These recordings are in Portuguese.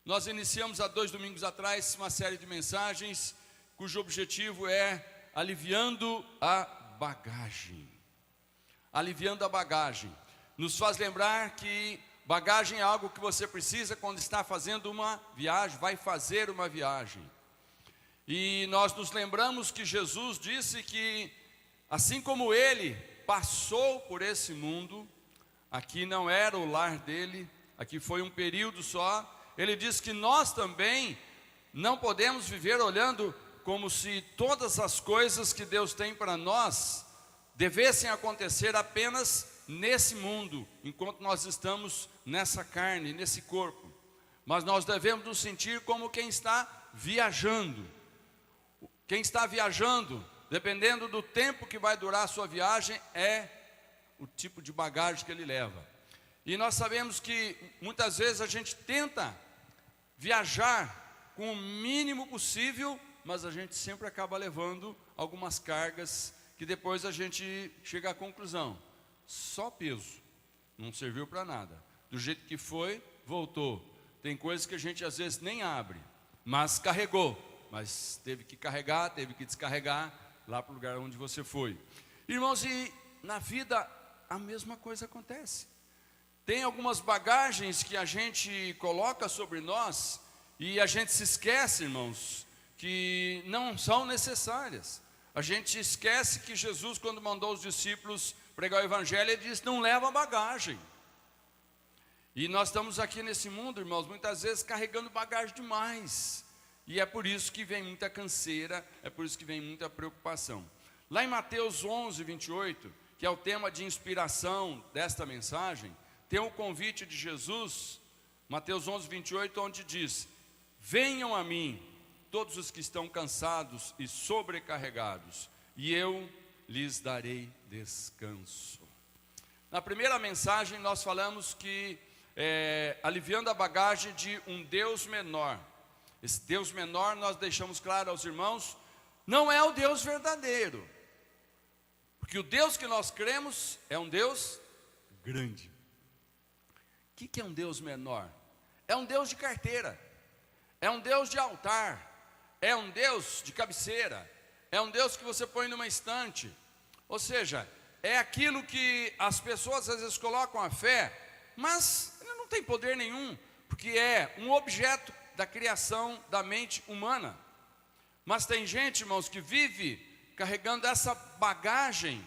Nós iniciamos há 2 domingos atrás uma série de mensagens cujo objetivo é aliviando a bagagem. Aliviando a bagagem. Nos faz lembrar que bagagem é algo que você precisa quando está fazendo uma viagem, vai fazer uma viagem. E nós nos lembramos que Jesus disse que, assim como Ele passou por esse mundo, aqui não era o lar dele, aqui foi um período só. Ele diz que nós também não podemos viver olhando como se todas as coisas que Deus tem para nós devessem acontecer apenas nesse mundo, enquanto nós estamos nessa carne, nesse corpo. Mas nós devemos nos sentir como quem está viajando. Quem está viajando, dependendo do tempo que vai durar a sua viagem, é o tipo de bagagem que ele leva. E nós sabemos que muitas vezes a gente tenta viajar com o mínimo possível, mas a gente sempre acaba levando algumas cargas que depois a gente chega à conclusão: só peso, não serviu para nada. Do jeito que foi, voltou. Tem coisas que a gente às vezes nem abre, mas carregou. Mas teve que carregar, teve que descarregar lá para o lugar onde você foi. Irmãos, e na vida a mesma coisa acontece. Tem algumas bagagens que a gente coloca sobre nós e a gente se esquece, irmãos, que não são necessárias. A gente esquece que Jesus, quando mandou os discípulos pregar o evangelho, ele disse: não leva bagagem. E nós estamos aqui nesse mundo, irmãos, muitas vezes carregando bagagem demais. E é por isso que vem muita canseira, é por isso que vem muita preocupação. Lá em Mateus 11, 28, que é o tema de inspiração desta mensagem, tem um convite de Jesus, Mateus 11, 28, onde diz: venham a mim todos os que estão cansados e sobrecarregados, e eu lhes darei descanso. Na primeira mensagem nós falamos que aliviando a bagagem de um Deus menor. Esse Deus menor, nós deixamos claro aos irmãos, não é o Deus verdadeiro, porque o Deus que nós cremos é um Deus grande. O que é um Deus menor? É um Deus de carteira, é um Deus de altar, é um Deus de cabeceira, é um Deus que você põe numa estante. Ou seja, é aquilo que as pessoas às vezes colocam a fé, mas ele não tem poder nenhum, porque é um objeto da criação da mente humana. Mas tem gente, irmãos, que vive carregando essa bagagem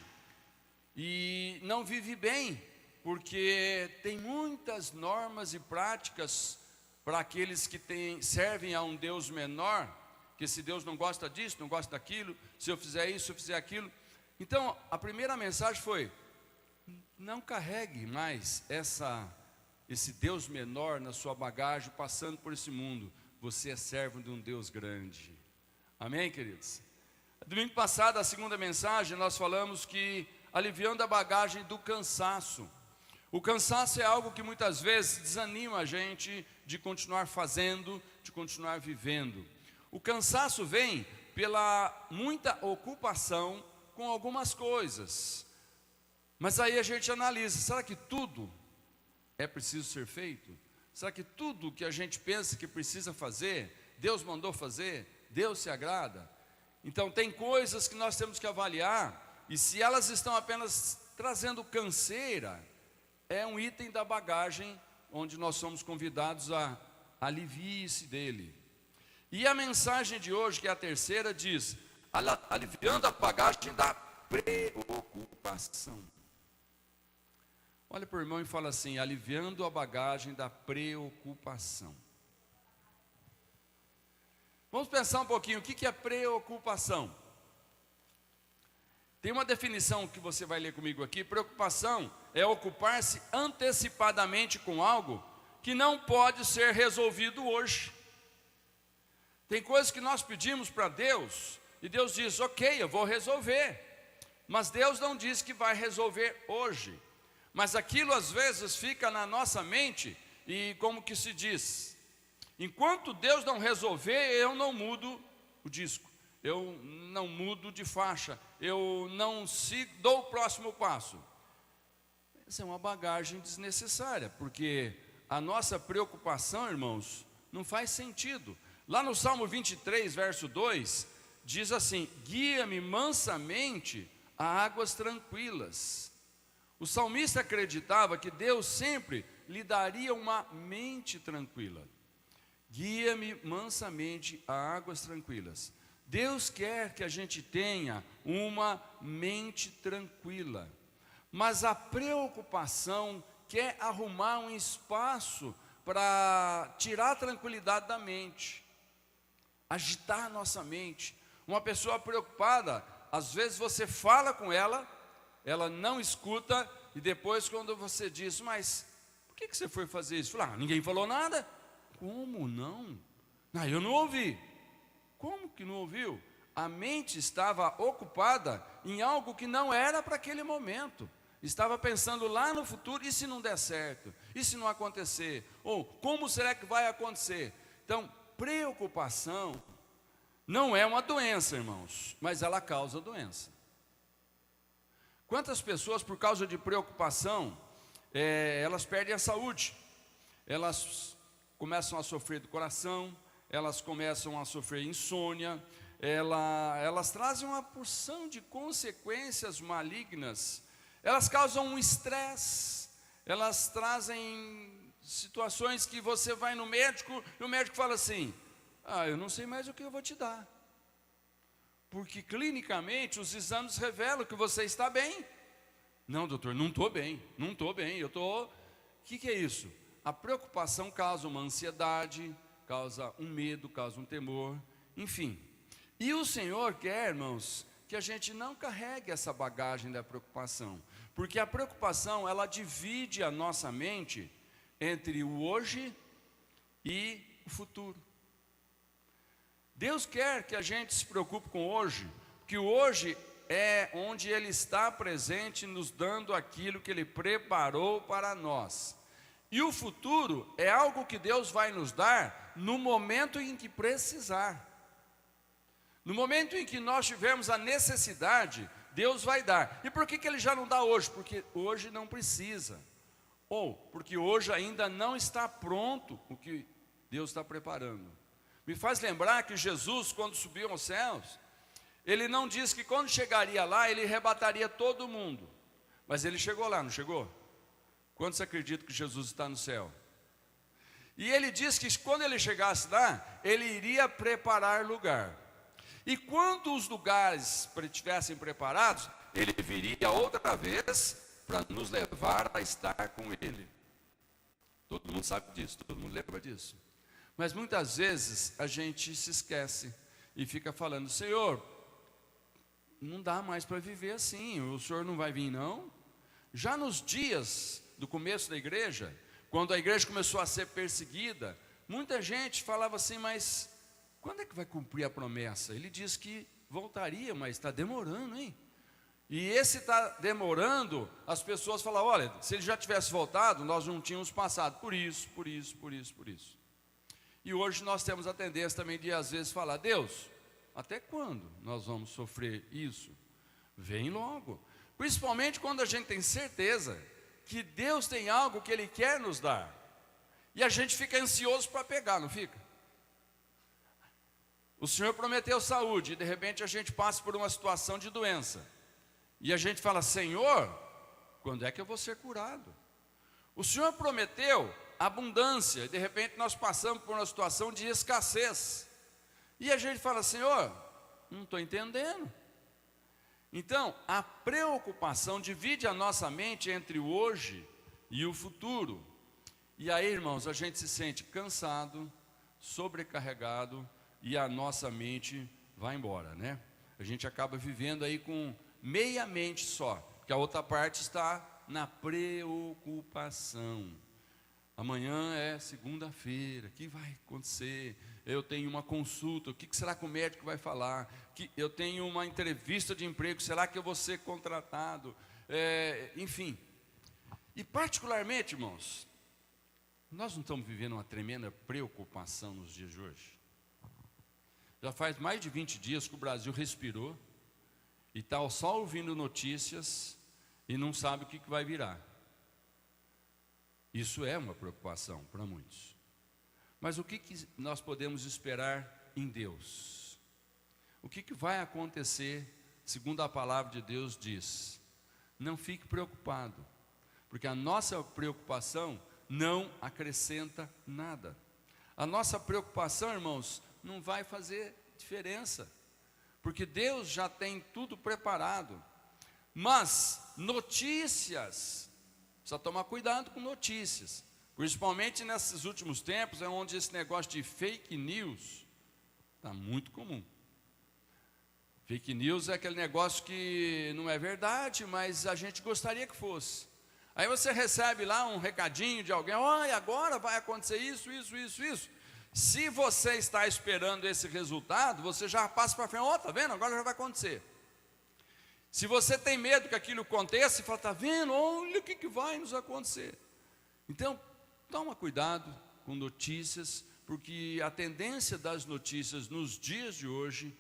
e não vive bem, porque tem muitas normas e práticas para aqueles que servem a um Deus menor, que esse Deus não gosta disso, não gosta daquilo, se eu fizer isso, se eu fizer aquilo. Então, a primeira mensagem foi: não carregue mais esse Deus menor na sua bagagem, passando por esse mundo. Você é servo de um Deus grande. Amém, queridos? Domingo passado, a segunda mensagem, nós falamos que aliviando a bagagem do cansaço. O cansaço é algo que muitas vezes desanima a gente de continuar fazendo, de continuar vivendo. O cansaço vem pela muita ocupação com algumas coisas. Mas aí a gente analisa: será que tudo é preciso ser feito? Será que tudo que a gente pensa que precisa fazer, Deus mandou fazer, Deus se agrada? Então tem coisas que nós temos que avaliar, e se elas estão apenas trazendo canseira, é um item da bagagem onde nós somos convidados a aliviar-se dele. E a mensagem de hoje, que é a terceira, diz: aliviando a bagagem da preocupação. Olha para o irmão e fala assim: aliviando a bagagem da preocupação. Vamos pensar um pouquinho, o que é preocupação? Tem uma definição que você vai ler comigo aqui. Preocupação é ocupar-se antecipadamente com algo que não pode ser resolvido hoje. Tem coisas que nós pedimos para Deus, e Deus diz: ok, eu vou resolver. Mas Deus não diz que vai resolver hoje. Mas aquilo às vezes fica na nossa mente, e como que se diz: enquanto Deus não resolver, eu não mudo o disco, eu não mudo de faixa, eu não dou o próximo passo. Essa é uma bagagem desnecessária, porque a nossa preocupação, irmãos, Não faz sentido. Lá no Salmo 23, verso 2, diz assim: guia-me mansamente a águas tranquilas. O salmista acreditava que Deus sempre lhe daria uma mente tranquila. Guia-me mansamente a águas tranquilas. Deus quer que a gente tenha uma mente tranquila, mas a preocupação quer arrumar um espaço para tirar a tranquilidade da mente, agitar a nossa mente. Uma pessoa preocupada, às vezes você fala com ela, ela não escuta, e depois quando você diz: mas por que você foi fazer isso? Fala: ninguém falou nada. Como não? Eu não ouvi. Como que não ouviu? A mente estava ocupada em algo que não era para aquele momento. Estava pensando lá no futuro: e se não der certo? E se não acontecer? Ou como será que vai acontecer? Então, preocupação não é uma doença, irmãos, mas ela causa doença. Quantas pessoas, por causa de preocupação, elas perdem a saúde? Elas começam a sofrer do coração, elas começam a sofrer insônia, elas trazem uma porção de consequências malignas. Elas causam um estresse, elas trazem situações que você vai no médico e o médico fala assim: eu não sei mais o que eu vou te dar, porque clinicamente os exames revelam que você está bem. Não, doutor, não estou bem, eu estou... O que é isso? A preocupação causa uma ansiedade, causa um medo, causa um temor, enfim. E o Senhor quer, irmãos, que a gente não carregue essa bagagem da preocupação, porque a preocupação, ela divide a nossa mente entre o hoje e o futuro. Deus quer que a gente se preocupe com o hoje, que o hoje é onde Ele está presente, nos dando aquilo que Ele preparou para nós. E o futuro é algo que Deus vai nos dar no momento em que precisar. No momento em que nós tivermos a necessidade, Deus vai dar. E por que Ele já não dá hoje? Porque hoje não precisa. Ou porque hoje ainda não está pronto o que Deus está preparando. Me faz lembrar que Jesus, quando subiu aos céus, Ele não disse que quando chegaria lá, Ele arrebataria todo mundo. Mas Ele chegou lá, não chegou? Quantos acreditam que Jesus está no céu? E Ele disse que quando Ele chegasse lá, Ele iria preparar lugar. E quando os lugares estivessem preparados, Ele viria outra vez para nos levar a estar com Ele. Todo mundo sabe disso, todo mundo lembra disso. Mas muitas vezes a gente se esquece e fica falando: Senhor, não dá mais para viver assim, o Senhor não vai vir não? Já nos dias do começo da igreja, quando a igreja começou a ser perseguida, muita gente falava assim: mas quando é que vai cumprir a promessa? Ele disse que voltaria, mas está demorando, hein? E esse está demorando, as pessoas falam: olha, se ele já tivesse voltado, nós não tínhamos passado por isso. E hoje nós temos a tendência também de às vezes falar: Deus, até quando nós vamos sofrer isso? Vem logo. Principalmente quando a gente tem certeza que Deus tem algo que Ele quer nos dar. E a gente fica ansioso para pegar, não fica? O Senhor prometeu saúde, e de repente a gente passa por uma situação de doença. E a gente fala: Senhor, quando é que eu vou ser curado? O Senhor prometeu abundância, e de repente nós passamos por uma situação de escassez. E a gente fala: Senhor, não estou entendendo. Então, a preocupação divide a nossa mente entre o hoje e o futuro. E aí, irmãos, a gente se sente cansado, sobrecarregado, e a nossa mente vai embora, né? A gente acaba vivendo aí com meia mente só, porque a outra parte está na preocupação. Amanhã é segunda-feira, o que vai acontecer? Eu tenho uma consulta, o que será que o médico vai falar? Eu tenho uma entrevista de emprego, será que eu vou ser contratado? Enfim. E particularmente, irmãos, nós não estamos vivendo uma tremenda preocupação nos dias de hoje? Já faz mais de 20 dias que o Brasil respirou e está só ouvindo notícias e não sabe o que vai virar. Isso é uma preocupação para muitos. Mas o que nós podemos esperar em Deus? O que vai acontecer, segundo a palavra de Deus diz? Não fique preocupado, porque a nossa preocupação não acrescenta nada. A nossa preocupação, irmãos, não vai fazer diferença, porque Deus já tem tudo preparado. Mas notícias, precisa tomar cuidado com notícias, principalmente nesses últimos tempos, é onde esse negócio de fake news está muito comum. Fake news é aquele negócio que não é verdade, mas a gente gostaria que fosse. Aí você recebe lá um recadinho de alguém: olha, agora vai acontecer isso. Se você está esperando esse resultado, você já passa para frente: ó, tá vendo? Agora já vai acontecer. Se você tem medo que aquilo aconteça, você fala: tá vendo? Olha o que vai nos acontecer. Então, toma cuidado com notícias, porque a tendência das notícias nos dias de hoje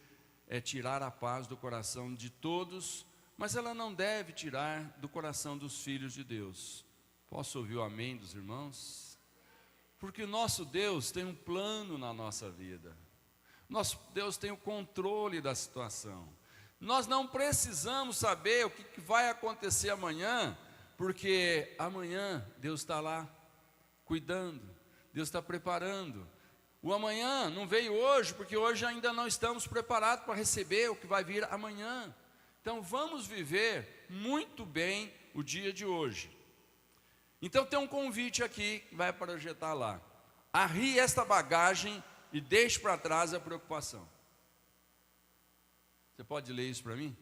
é tirar a paz do coração de todos, mas ela não deve tirar do coração dos filhos de Deus. Posso ouvir o amém dos irmãos? Porque o nosso Deus tem um plano na nossa vida. Nosso Deus tem o controle da situação. Nós não precisamos saber o que vai acontecer amanhã, porque amanhã Deus está lá cuidando, Deus está preparando. O amanhã não veio hoje, porque hoje ainda não estamos preparados para receber o que vai vir amanhã. Então vamos viver muito bem o dia de hoje. Então tem um convite aqui que vai projetar lá: arrie esta bagagem e deixe para trás a preocupação. Você pode ler isso para mim?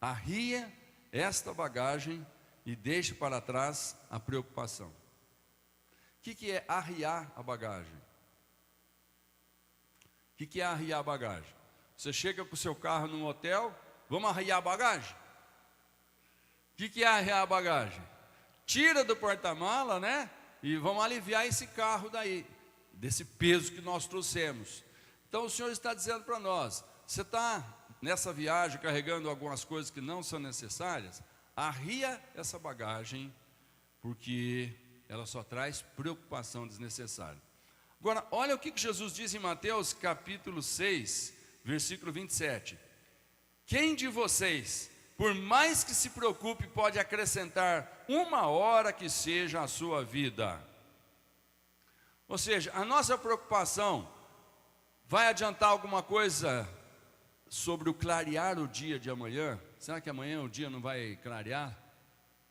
Arria esta bagagem e deixe para trás a preocupação. O que é arriar a bagagem? O que é arriar a bagagem? Você chega com o seu carro num hotel: vamos arriar a bagagem? O que é arriar a bagagem? Tira do porta-mala, né? E vamos aliviar esse carro daí, desse peso que nós trouxemos. Então o Senhor está dizendo para nós: você está nessa viagem carregando algumas coisas que não são necessárias, arria essa bagagem, porque ela só traz preocupação desnecessária. Agora, olha o que Jesus diz em Mateus capítulo 6, versículo 27. Quem de vocês, por mais que se preocupe, pode acrescentar uma hora que seja a sua vida? Ou seja, a nossa preocupação vai adiantar alguma coisa sobre o clarear o dia de amanhã? Será que amanhã o dia não vai clarear?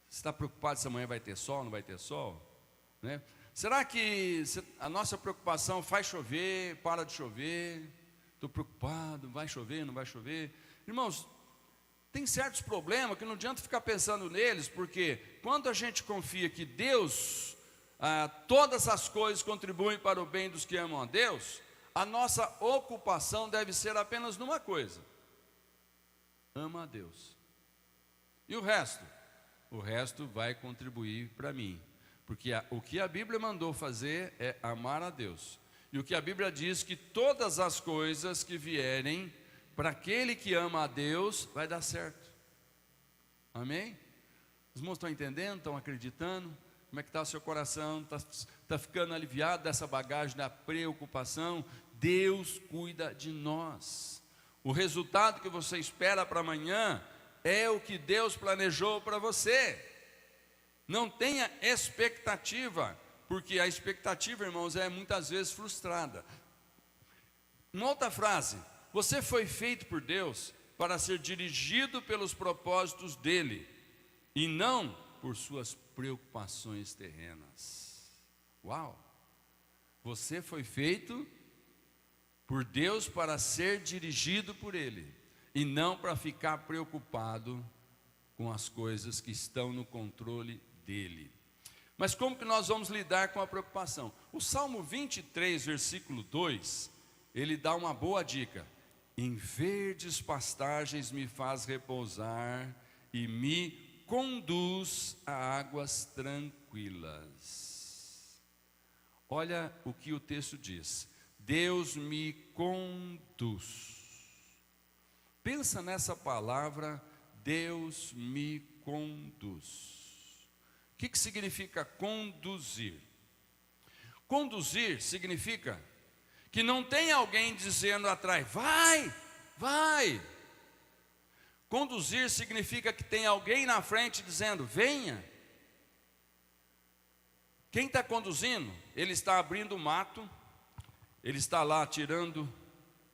Você está preocupado se amanhã vai ter sol, não vai ter sol? Né? Será que a nossa preocupação faz chover, para de chover? Estou preocupado, vai chover, não vai chover? Irmãos, tem certos problemas que não adianta ficar pensando neles, porque quando a gente confia que Deus, todas as coisas contribuem para o bem dos que amam a Deus, a nossa ocupação deve ser apenas numa coisa: ama a Deus. E o resto? O resto vai contribuir para mim, porque o que a Bíblia mandou fazer é amar a Deus. E o que a Bíblia diz que todas as coisas que vierem para aquele que ama a Deus vai dar certo. Amém? Os irmãos estão entendendo? Estão acreditando? Como é que está o seu coração? Está ficando aliviado dessa bagagem da preocupação? Deus cuida de nós. O resultado que você espera para amanhã é o que Deus planejou para você. Não tenha expectativa, porque a expectativa, irmãos, é muitas vezes frustrada. Uma outra frase: você foi feito por Deus para ser dirigido pelos propósitos dele, e não por suas preocupações terrenas. Uau! Você foi feito por Deus para ser dirigido por Ele, e não para ficar preocupado com as coisas que estão no controle dEle. Mas como que nós vamos lidar com a preocupação? O Salmo 23, versículo 2, ele dá uma boa dica: em verdes pastagens me faz repousar e me conduz a águas tranquilas. Olha o que o texto diz: Deus me conduz. Pensa nessa palavra, Deus me conduz. O que significa conduzir? Conduzir significa Que não tem alguém dizendo atrás, vai, vai. Conduzir significa que tem alguém na frente dizendo, venha. Quem está conduzindo? Ele está abrindo o mato, ele está lá tirando,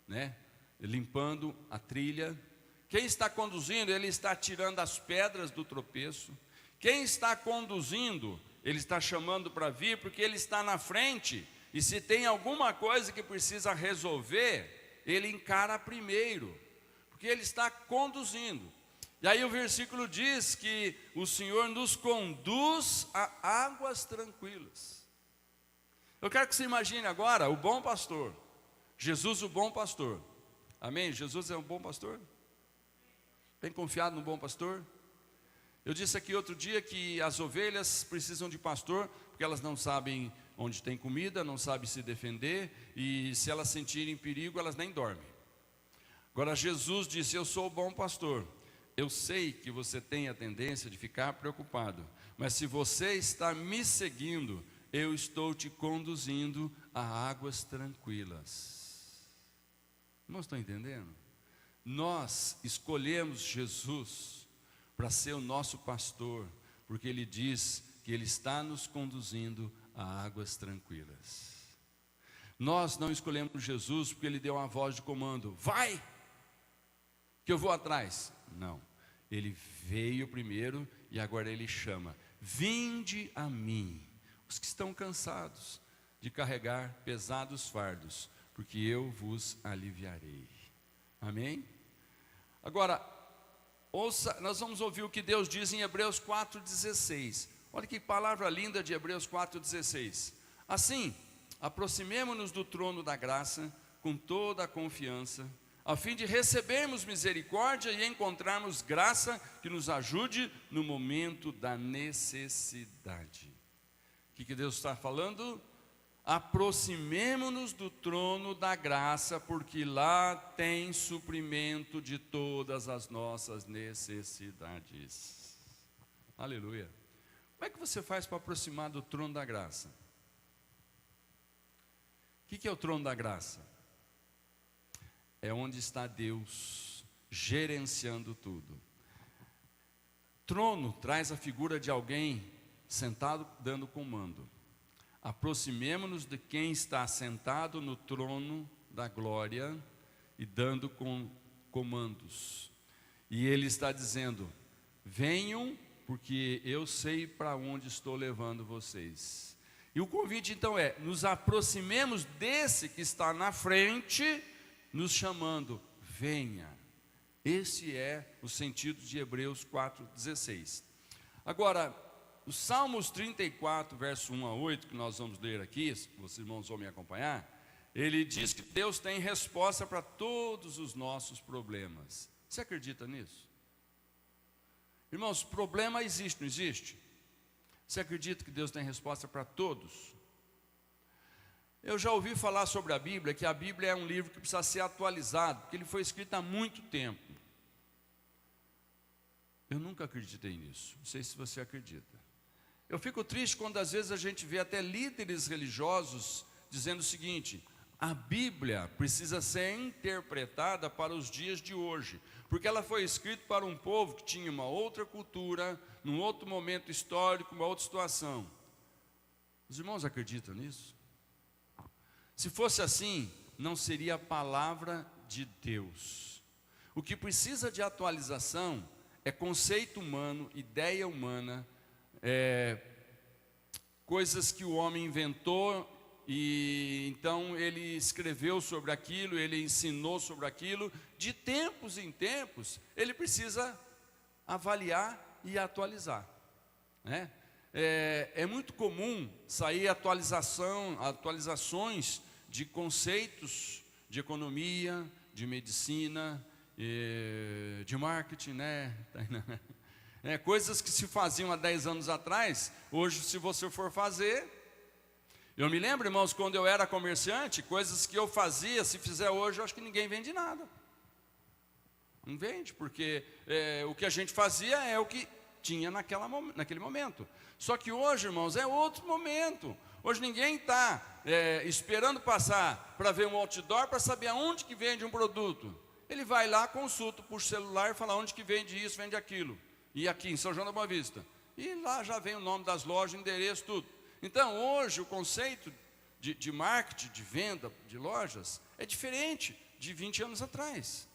né, limpando a trilha. Quem está conduzindo? Ele está tirando as pedras do tropeço. Quem está conduzindo? Ele está chamando para vir, porque ele está na frente. E se tem alguma coisa que precisa resolver, ele encara primeiro, porque ele está conduzindo. E aí o versículo diz que o Senhor nos conduz a águas tranquilas. Eu quero que você imagine agora o bom pastor, Jesus o bom pastor. Amém? Jesus é um bom pastor? Tem confiado no bom pastor? Eu disse aqui outro dia que as ovelhas precisam de pastor, porque elas não sabem onde tem comida, não sabem se defender, e se elas sentirem perigo, elas nem dormem. Agora Jesus disse, eu sou o bom pastor. Eu sei que você tem a tendência de ficar preocupado, mas se você está me seguindo, eu estou te conduzindo a águas tranquilas. Não estão entendendo? Nós escolhemos Jesus para ser o nosso pastor, porque Ele diz que Ele está nos conduzindo a águas tranquilas. Nós não escolhemos Jesus porque Ele deu uma voz de comando, vai, que eu vou atrás. Não, Ele veio primeiro e agora Ele chama, vinde a mim, os que estão cansados de carregar pesados fardos, porque eu vos aliviarei. Amém? Agora, ouça, nós vamos ouvir o que Deus diz em Hebreus 4,16. Olha que palavra linda de Hebreus 4,16. Assim, aproximemo-nos do trono da graça com toda a confiança, a fim de recebermos misericórdia e encontrarmos graça que nos ajude no momento da necessidade. O que Deus está falando? Aproximemo-nos do trono da graça, porque lá tem suprimento de todas as nossas necessidades. Aleluia. Como é que você faz para aproximar do trono da graça? O que é o trono da graça? É onde está Deus gerenciando tudo. Trono traz a figura de alguém sentado dando comando. Aproximemo-nos de quem está sentado no trono da glória e dando comandos. E Ele está dizendo, venham, porque eu sei para onde estou levando vocês. E o convite então é, nos aproximemos desse que está na frente, nos chamando, venha. Esse é o sentido de Hebreus 4,16. Agora, os Salmos 34, verso 1 a 8, que nós vamos ler aqui, se vocês irmãos vão me acompanhar, ele diz que Deus tem resposta para todos os nossos problemas. Você acredita nisso? Irmãos, problema existe, não existe? Você acredita que Deus tem resposta para todos? Eu já ouvi falar sobre a Bíblia, que a Bíblia é um livro que precisa ser atualizado, porque ele foi escrito há muito tempo. Eu nunca acreditei nisso, não sei se você acredita. Eu fico triste quando às vezes a gente vê até líderes religiosos dizendo o seguinte, a Bíblia precisa ser interpretada para os dias de hoje, porque ela foi escrita para um povo que tinha uma outra cultura, num outro momento histórico, uma outra situação. Os irmãos acreditam nisso? Se fosse assim, não seria a palavra de Deus. O que precisa de atualização é conceito humano, ideia humana, coisas que o homem inventou e então ele escreveu sobre aquilo, ele ensinou sobre aquilo. De tempos em tempos, ele precisa avaliar e atualizar, né? É muito comum sair atualizações de conceitos de economia, de medicina, de marketing, né? Coisas que se faziam há 10 anos atrás, hoje se você for fazer, eu me lembro, irmãos, quando eu era comerciante, coisas que eu fazia, se fizer hoje, eu acho que ninguém vende nada. Não vende, porque o que a gente fazia é o que tinha naquele momento. Só que hoje, irmãos, é outro momento. Hoje ninguém está esperando passar para ver um outdoor para saber aonde que vende um produto. Ele vai lá, consulta por celular e fala onde que vende isso, vende aquilo. E aqui em São João da Boa Vista. E lá já vem o nome das lojas, endereço, tudo. Então hoje o conceito de marketing, de venda de lojas, é diferente de 20 anos atrás.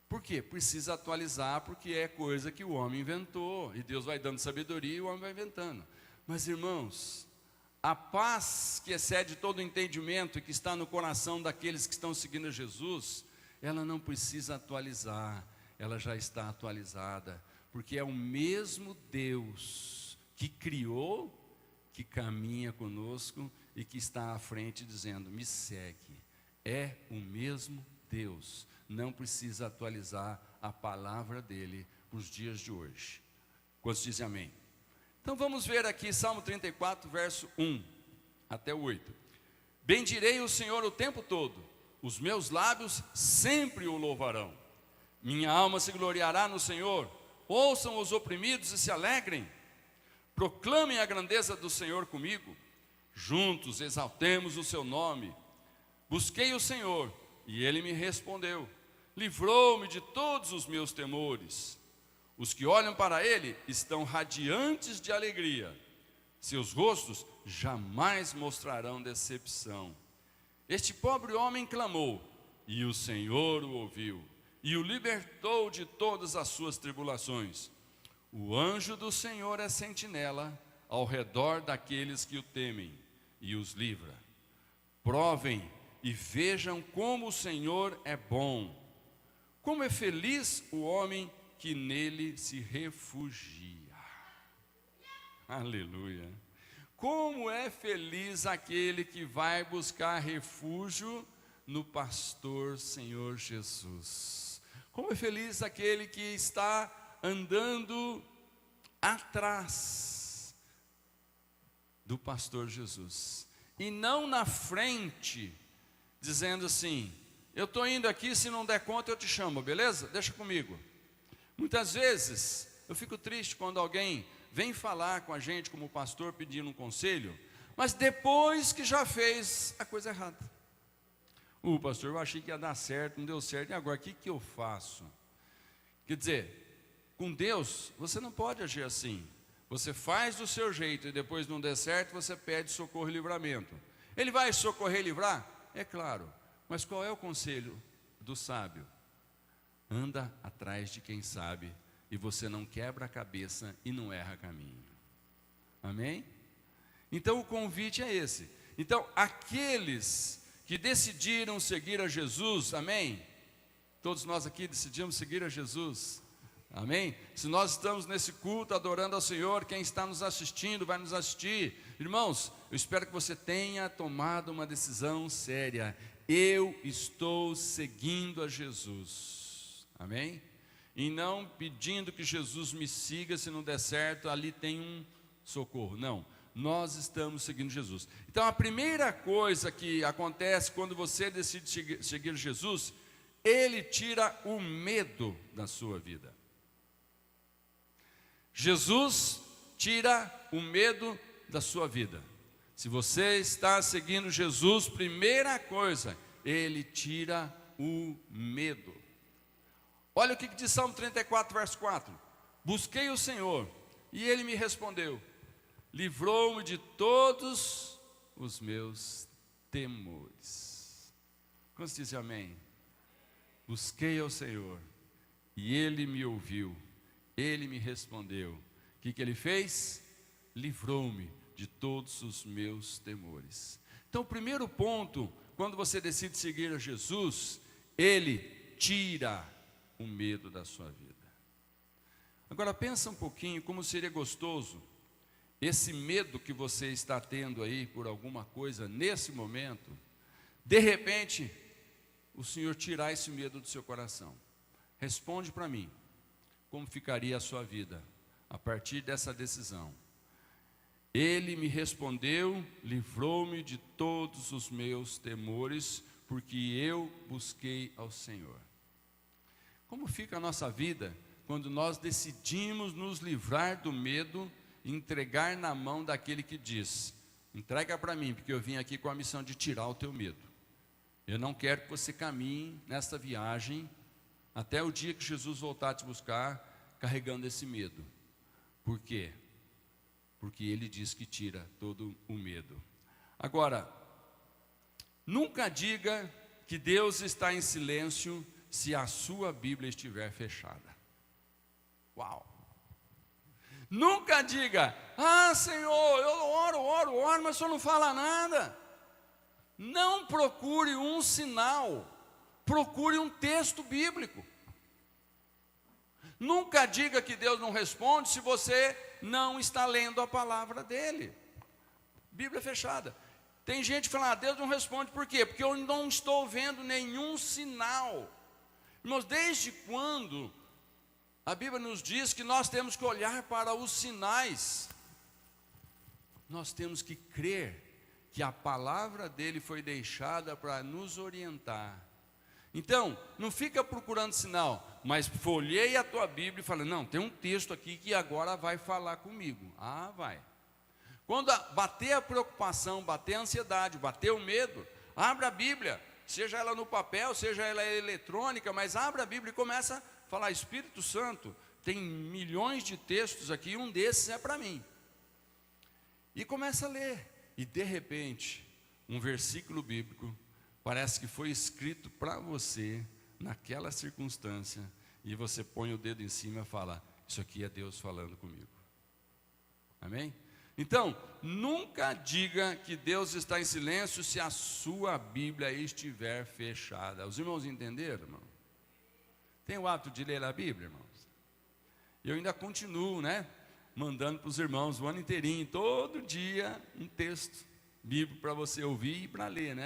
Por quê? Precisa atualizar, porque é coisa que o homem inventou. E Deus vai dando sabedoria e o homem vai inventando. Mas irmãos, a paz que excede todo entendimento e que está no coração daqueles que estão seguindo Jesus, ela não precisa atualizar, ela já está atualizada. Porque é o mesmo Deus que criou, que caminha conosco e que está à frente dizendo, me segue. É o mesmo Deus. Não precisa atualizar a palavra dele para os dias de hoje. Quantos dizem amém? Então vamos ver aqui Salmo 34, verso 1 até o 8. Bendirei o Senhor o tempo todo, os meus lábios sempre o louvarão. Minha alma se gloriará no Senhor. Ouçam os oprimidos e se alegrem. Proclamem a grandeza do Senhor comigo. Juntos exaltemos o seu nome. Busquei o Senhor e ele me respondeu. Livrou-me de todos os meus temores. Os que olham para ele estão radiantes de alegria. Seus rostos jamais mostrarão decepção. Este pobre homem clamou, e o Senhor o ouviu, e o libertou de todas as suas tribulações. O anjo do Senhor é sentinela ao redor daqueles que o temem, e os livra. Provem e vejam como o Senhor é bom. Como é feliz o homem que nele se refugia. Aleluia. Como é feliz aquele que vai buscar refúgio no pastor Senhor Jesus. Como é feliz aquele que está andando atrás do pastor Jesus. E não na frente, dizendo assim, eu estou indo aqui, se não der conta eu te chamo, beleza? Deixa comigo. Muitas vezes, eu fico triste quando alguém vem falar com a gente como pastor pedindo um conselho, mas depois que já fez a coisa errada. Pastor, eu achei que ia dar certo, não deu certo, e agora o que eu faço? Quer dizer, com Deus, você não pode agir assim. Você faz do seu jeito e depois não der certo, você pede socorro e livramento. Ele vai socorrer e livrar? É claro. Mas qual é o conselho do sábio? Anda atrás de quem sabe, e você não quebra a cabeça e não erra caminho. Amém? Então o convite é esse. Então aqueles que decidiram seguir a Jesus, amém? Todos nós aqui decidimos seguir a Jesus, amém? Se nós estamos nesse culto adorando ao Senhor, quem está nos assistindo vai nos assistir. Irmãos, eu espero que você tenha tomado uma decisão séria. Eu estou seguindo a Jesus, amém? E não pedindo que Jesus me siga, se não der certo, ali tem um socorro. Não, nós estamos seguindo Jesus. Então a primeira coisa que acontece quando você decide seguir Jesus, Ele tira o medo da sua vida. Jesus tira o medo da sua vida. Se você está seguindo Jesus, primeira coisa, Ele tira o medo. Olha o que diz Salmo 34, verso 4. Busquei o Senhor, e Ele me respondeu. Livrou-me de todos os meus temores. Quantos dizem amém? Busquei ao Senhor, e Ele me ouviu. Ele me respondeu. O que Ele fez? Livrou-me de todos os meus temores. Então o primeiro ponto, quando você decide seguir a Jesus, Ele tira o medo da sua vida. Agora pensa um pouquinho como seria gostoso esse medo que você está tendo aí por alguma coisa nesse momento, de repente o Senhor tirar esse medo do seu coração. Responde para mim, como ficaria a sua vida a partir dessa decisão? Ele me respondeu, livrou-me de todos os meus temores, porque eu busquei ao Senhor. Como fica a nossa vida quando nós decidimos nos livrar do medo e entregar na mão daquele que diz, Entrega para mim, porque eu vim aqui com a missão de tirar o teu medo. Eu não quero que você caminhe nesta viagem até o dia que Jesus voltar a te buscar, carregando esse medo. Por quê? Porque Ele diz que tira todo o medo. Agora, nunca diga que Deus está em silêncio se a sua Bíblia estiver fechada. Uau! Nunca diga, Senhor, eu oro, mas o Senhor não fala nada. Não procure um sinal, procure um texto bíblico. Nunca diga que Deus não responde se você não está lendo a palavra dele. Bíblia fechada. Tem gente que fala, Deus não responde, por quê? Porque eu não estou vendo nenhum sinal. Irmãos, desde quando a Bíblia nos diz que nós temos que olhar para os sinais? Nós temos que crer que a palavra dele foi deixada para nos orientar. Então, não fica procurando sinal, mas folheia a tua Bíblia e fala, não, tem um texto aqui que agora vai falar comigo. Vai. Quando bater a preocupação, bater a ansiedade, bater o medo, abra a Bíblia, seja ela no papel, seja ela eletrônica, mas abra a Bíblia e começa a falar, Espírito Santo, tem milhões de textos aqui, um desses é para mim. E começa a ler, e de repente, um versículo bíblico parece que foi escrito para você, naquela circunstância, e você põe o dedo em cima e fala, isso aqui é Deus falando comigo. Amém? Então, nunca diga que Deus está em silêncio se a sua Bíblia estiver fechada. Os irmãos entenderam, irmão? Tem o hábito de ler a Bíblia, irmãos? Eu ainda continuo, mandando para os irmãos o ano inteirinho, todo dia, um texto bíblico para você ouvir e para ler,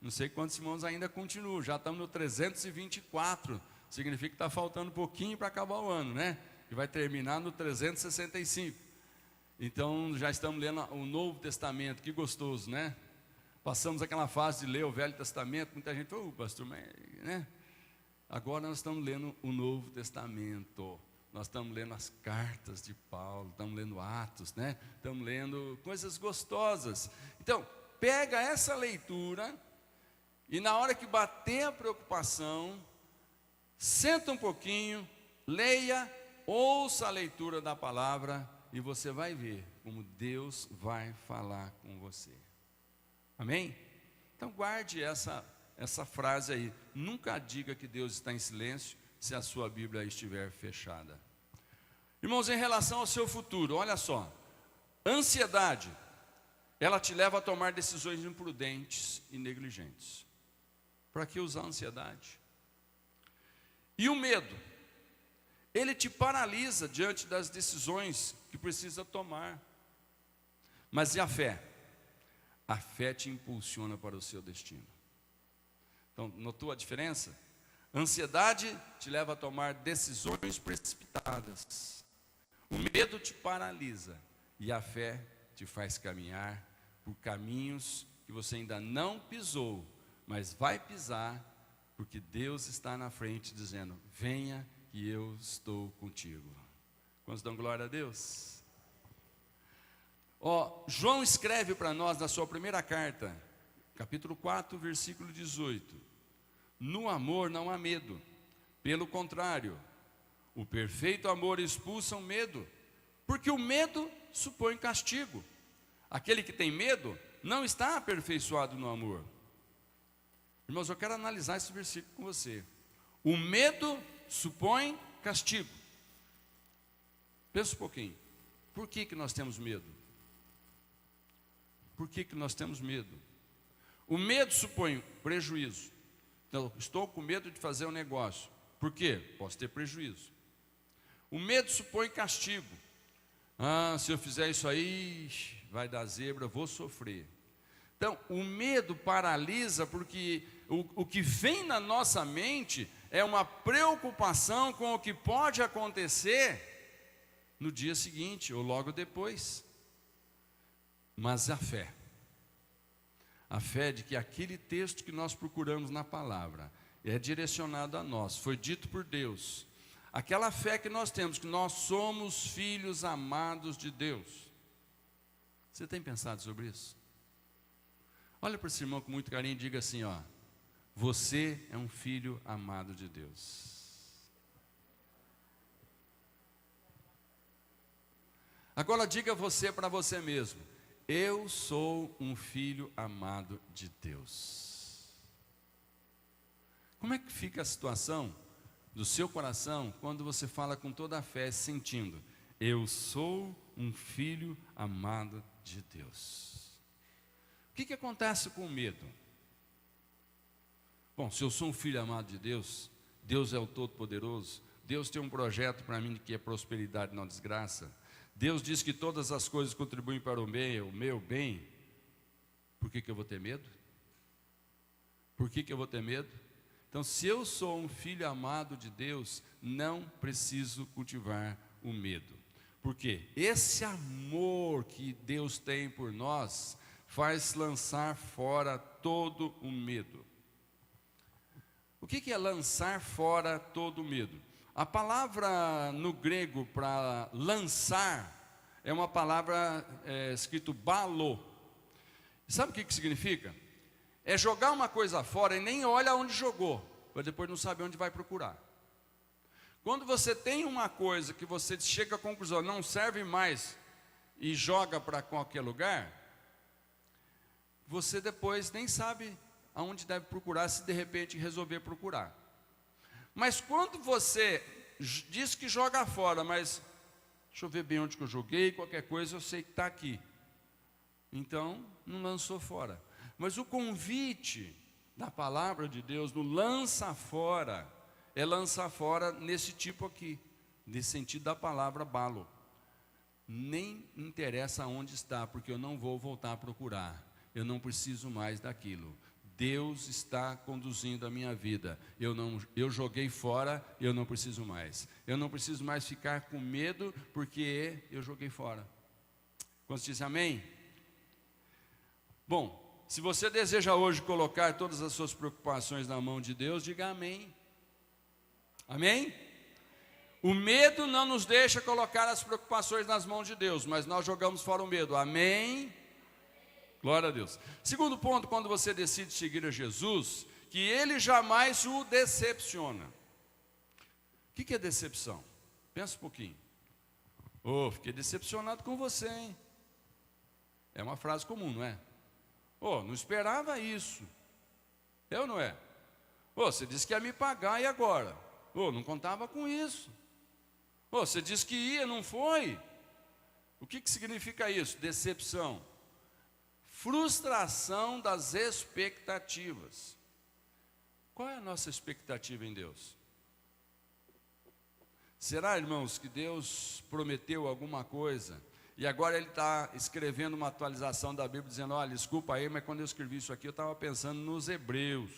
Não sei quantos irmãos ainda continuam, já estamos no 324, significa que está faltando um pouquinho para acabar o ano, Que vai terminar no 365. Então, já estamos lendo o Novo Testamento, que gostoso, Passamos aquela fase de ler o Velho Testamento, muita gente falou, pastor, mas, Agora nós estamos lendo o Novo Testamento, nós estamos lendo as cartas de Paulo, estamos lendo Atos, Estamos lendo coisas gostosas. Então, pega essa leitura e na hora que bater a preocupação, senta um pouquinho, leia, ouça a leitura da palavra e você vai ver como Deus vai falar com você. Amém? Então guarde essa frase aí, nunca diga que Deus está em silêncio se a sua Bíblia estiver fechada. Irmãos, em relação ao seu futuro, olha só, ansiedade, ela te leva a tomar decisões imprudentes e negligentes. Para que usar a ansiedade? E o medo, ele te paralisa diante das decisões que precisa tomar. Mas e a fé? A fé te impulsiona para o seu destino. Então, notou a diferença? Ansiedade te leva a tomar decisões precipitadas. O medo te paralisa. E a fé te faz caminhar por caminhos que você ainda não pisou, mas vai pisar, porque Deus está na frente dizendo, venha que eu estou contigo. Quantos dão glória a Deus? João escreve para nós na sua primeira carta, capítulo 4, versículo 18. No amor não há medo, pelo contrário, o perfeito amor expulsa o medo, porque o medo supõe castigo. Aquele que tem medo não está aperfeiçoado no amor. Irmãos, eu quero analisar esse versículo com você. O medo supõe castigo. Pensa um pouquinho. Por que nós temos medo? Por que nós temos medo? O medo supõe prejuízo. Então, estou com medo de fazer um negócio. Por quê? Posso ter prejuízo. O medo supõe castigo. Se eu fizer isso aí, vai dar zebra, vou sofrer. Então, o medo paralisa porque o que vem na nossa mente é uma preocupação com o que pode acontecer no dia seguinte ou logo depois. Mas a fé de que aquele texto que nós procuramos na palavra é direcionado a nós, foi dito por Deus. Aquela fé que nós temos, que nós somos filhos amados de Deus. Você tem pensado sobre isso? Olha para esse irmão com muito carinho e diga assim, ó: você é um filho amado de Deus. Agora diga você para você mesmo: eu sou um filho amado de Deus. Como é que fica a situação do seu coração quando você fala com toda a fé, sentindo: eu sou um filho amado de Deus? O que acontece com o medo? Bom, se eu sou um filho amado de Deus, Deus é o Todo-Poderoso, Deus tem um projeto para mim que é prosperidade, não desgraça. Deus diz que todas as coisas contribuem para o meu bem. Por que eu vou ter medo? Por que eu vou ter medo? Então, se eu sou um filho amado de Deus, não preciso cultivar o medo. Porque esse amor que Deus tem por nós faz lançar fora todo o medo. O que é lançar fora todo o medo? A palavra no grego para lançar é uma palavra escrito balo. Sabe o que significa? É jogar uma coisa fora e nem olha onde jogou, para depois não saber onde vai procurar. Quando você tem uma coisa que você chega à conclusão, não serve mais, e joga para qualquer lugar, você depois nem sabe aonde deve procurar, se de repente resolver procurar. Mas quando você diz que joga fora, mas deixa eu ver bem onde que eu joguei, qualquer coisa eu sei que está aqui. Então, não lançou fora. Mas o convite da palavra de Deus no lança fora, é lançar fora nesse tipo aqui, nesse sentido da palavra balo. Nem interessa onde está, porque eu não vou voltar a procurar. Eu não preciso mais daquilo. Deus está conduzindo a minha vida. Eu joguei fora, eu não preciso mais. Eu não preciso mais ficar com medo, porque eu joguei fora. Quantos dizem amém? Bom, se você deseja hoje colocar todas as suas preocupações na mão de Deus, diga amém. Amém? O medo não nos deixa colocar as preocupações nas mãos de Deus, mas nós jogamos fora o medo. Amém? Glória a Deus. Segundo ponto, quando você decide seguir a Jesus, que Ele jamais o decepciona. O que é decepção? Pensa um pouquinho. Fiquei decepcionado com você, hein? É uma frase comum, não é? Não esperava isso. É ou não é? Você disse que ia me pagar e agora? Não contava com isso. Você disse que ia, não foi? O que significa isso? Decepção. Frustração das expectativas. Qual é a nossa expectativa em Deus? Será, irmãos, que Deus prometeu alguma coisa e agora Ele está escrevendo uma atualização da Bíblia dizendo: olha, desculpa aí, mas quando eu escrevi isso aqui eu estava pensando nos hebreus,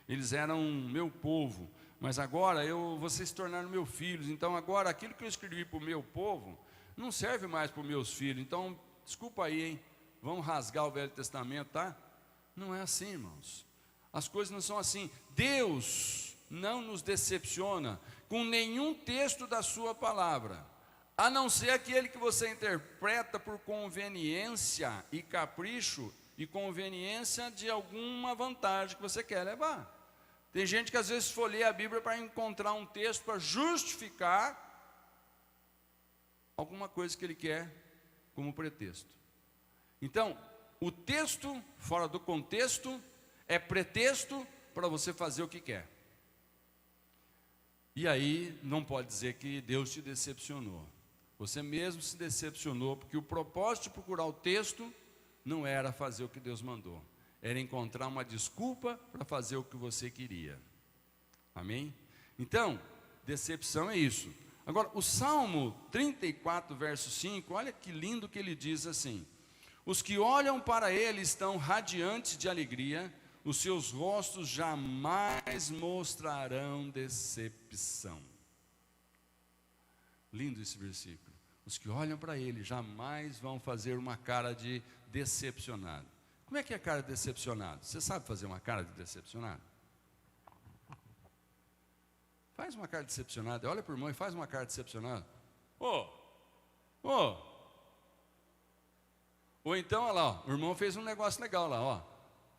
eles eram meu povo, mas agora vocês se tornaram meus filhos, então agora aquilo que eu escrevi para o meu povo não serve mais para os meus filhos, então desculpa aí, hein? Vamos rasgar o Velho Testamento, tá? Não é assim, irmãos. As coisas não são assim. Deus não nos decepciona com nenhum texto da sua palavra, a não ser aquele que você interpreta por conveniência e capricho e conveniência de alguma vantagem que você quer levar. Tem gente que às vezes folheia a Bíblia para encontrar um texto para justificar alguma coisa que ele quer como pretexto. Então, o texto fora do contexto é pretexto para você fazer o que quer. E aí não pode dizer que Deus te decepcionou. Você mesmo se decepcionou, porque o propósito de procurar o texto não era fazer o que Deus mandou. Era encontrar uma desculpa para fazer o que você queria. Amém? Então, decepção é isso. Agora, o Salmo 34, verso 5, olha que lindo que ele diz assim: os que olham para ele estão radiantes de alegria, os seus rostos jamais mostrarão decepção. Lindo esse versículo. Os que olham para ele jamais vão fazer uma cara de decepcionado. Como é que é a cara de decepcionado? Você sabe fazer uma cara de decepcionado? Faz uma cara de decepcionado. Olha para o irmão e faz uma cara de decepcionado. Ou então, olha lá, ó, o irmão fez um negócio legal lá, ó,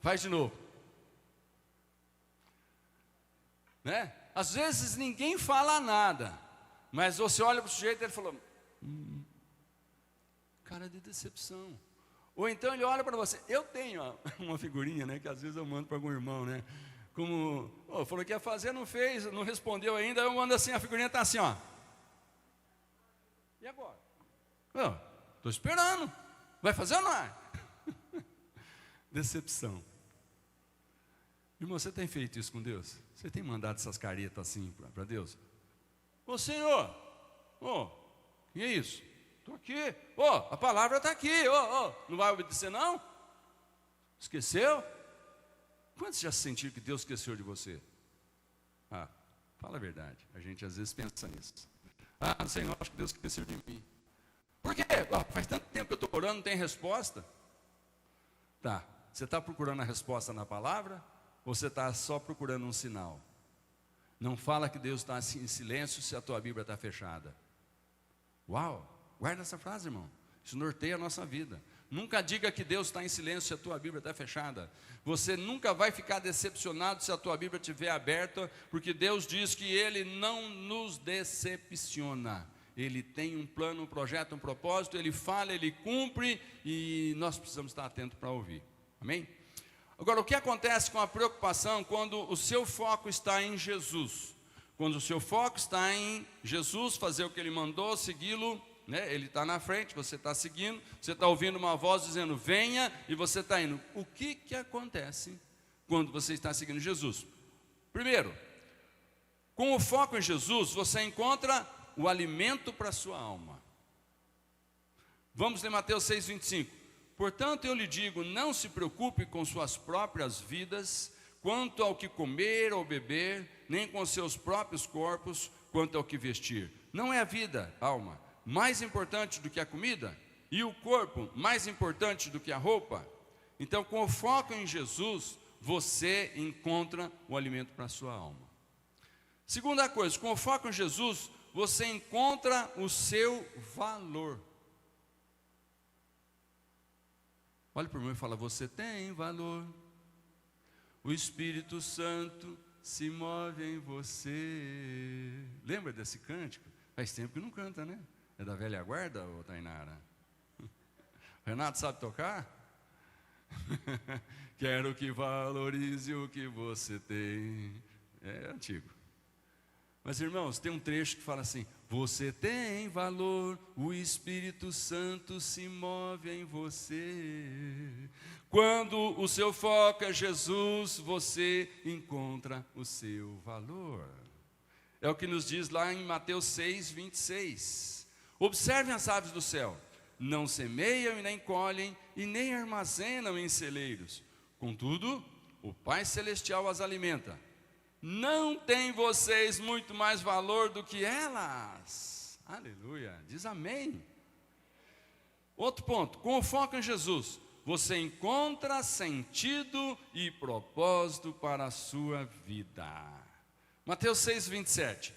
faz de novo. Né? Às vezes ninguém fala nada, mas você olha para o sujeito e ele falou, cara de decepção. Ou então ele olha para você. Eu tenho uma figurinha, né, que às vezes eu mando para algum irmão, né? Como, falou que ia fazer, não fez, não respondeu ainda, eu mando assim, a figurinha está assim, ó. E agora? Estou esperando. Vai fazer ou não é? Decepção. Irmão, você tem feito isso com Deus? Você tem mandado essas caretas assim para Deus? Ô Senhor, que é isso? Estou aqui, a palavra está aqui, não vai obedecer não? Esqueceu? Quantos já sentiram que Deus esqueceu de você? Fala a verdade, a gente às vezes pensa nisso. Senhor, acho que Deus esqueceu de mim. Por quê? Faz tanto tempo que eu estou orando, não tem resposta. Tá, você está procurando a resposta na palavra? Ou você está só procurando um sinal? Não fala que Deus está em silêncio se a tua Bíblia está fechada. Uau, guarda essa frase, irmão. Isso norteia a nossa vida. Nunca diga que Deus está em silêncio se a tua Bíblia está fechada. Você nunca vai ficar decepcionado se a tua Bíblia estiver aberta, porque Deus diz que Ele não nos decepciona. Ele tem um plano, um projeto, um propósito, Ele fala, Ele cumpre, e nós precisamos estar atentos para ouvir. Amém? Agora, o que acontece com a preocupação quando o seu foco está em Jesus? Quando o seu foco está em Jesus, fazer o que Ele mandou, segui-lo, né? Ele está na frente, você está seguindo, você está ouvindo uma voz dizendo, venha, e você está indo. O que acontece quando você está seguindo Jesus? Primeiro, com o foco em Jesus, você encontra o alimento para a sua alma. Vamos ler Mateus 6,25. Portanto, eu lhe digo, não se preocupe com suas próprias vidas, quanto ao que comer ou beber, nem com seus próprios corpos, quanto ao que vestir. Não é a vida, alma, mais importante do que a comida? E o corpo mais importante do que a roupa? Então, com o foco em Jesus, você encontra o alimento para a sua alma. Segunda coisa, com o foco em Jesus, você encontra o seu valor. Olha para o irmão e fala, você tem valor. O Espírito Santo se move em você. Lembra desse cântico? Faz tempo que não canta, né? É da velha guarda, ô Tainara? Renato sabe tocar? Quero que valorize o que você tem. É antigo. Mas irmãos, tem um trecho que fala assim, você tem valor, o Espírito Santo se move em você. Quando o seu foco é Jesus, você encontra o seu valor. É o que nos diz lá em Mateus 6,26. Observem as aves do céu, não semeiam e nem colhem, e nem armazenam em celeiros. Contudo, o Pai Celestial as alimenta. Não tem vocês muito mais valor do que elas? Aleluia, diz amém. Outro ponto, com o foco em Jesus, você encontra sentido e propósito para a sua vida. Mateus 6,27.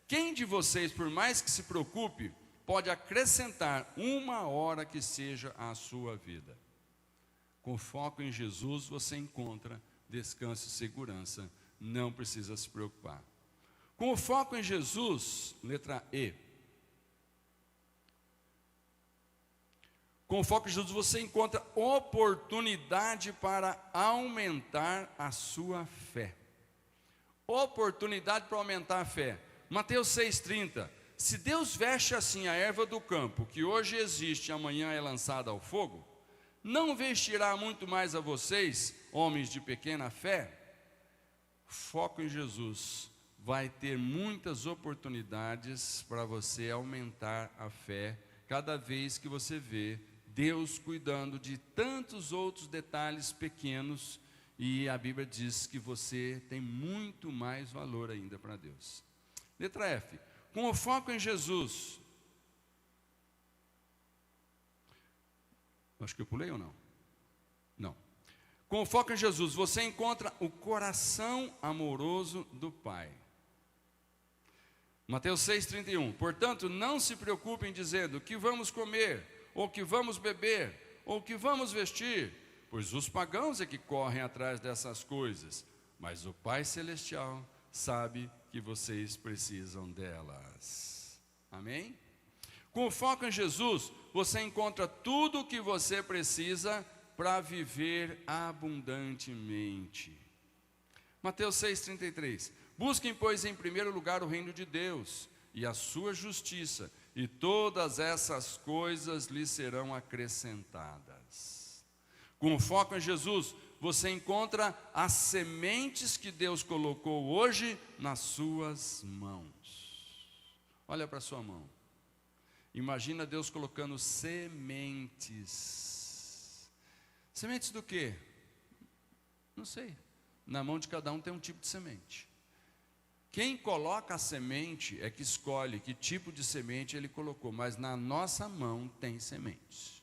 Quem de vocês, por mais que se preocupe, pode acrescentar uma hora que seja à sua vida? Com foco em Jesus, você encontra descanso e segurança. Não precisa se preocupar. Com o foco em Jesus, letra E. Com o foco em Jesus, você encontra oportunidade para aumentar a sua fé. Oportunidade para aumentar a fé. Mateus 6,30. Se Deus veste assim a erva do campo, que hoje existe e amanhã é lançada ao fogo, não vestirá muito mais a vocês, homens de pequena fé? Foco em Jesus vai ter muitas oportunidades para você aumentar a fé, cada vez que você vê Deus cuidando de tantos outros detalhes pequenos, e a Bíblia diz que você tem muito mais valor ainda para Deus. Letra F. Com o foco em Jesus. Acho que eu pulei ou não? Não. Com o foco em Jesus, você encontra o coração amoroso do Pai. Mateus 6,31. Portanto, não se preocupem dizendo, que vamos comer, ou que vamos beber, ou o que vamos vestir? Pois os pagãos é que correm atrás dessas coisas, mas o Pai Celestial sabe que vocês precisam delas. Amém? Com o foco em Jesus, você encontra tudo o que você precisa para viver abundantemente. Mateus 6,33. Busquem, pois, em primeiro lugar o reino de Deus e a sua justiça, e todas essas coisas lhes serão acrescentadas. Com o foco em Jesus, você encontra as sementes que Deus colocou hoje nas suas mãos. Olha para a sua mão. Imagina Deus colocando sementes. Sementes do quê? Não sei. Na mão de cada um tem um tipo de semente. Quem coloca a semente é que escolhe que tipo de semente ele colocou, mas na nossa mão tem sementes.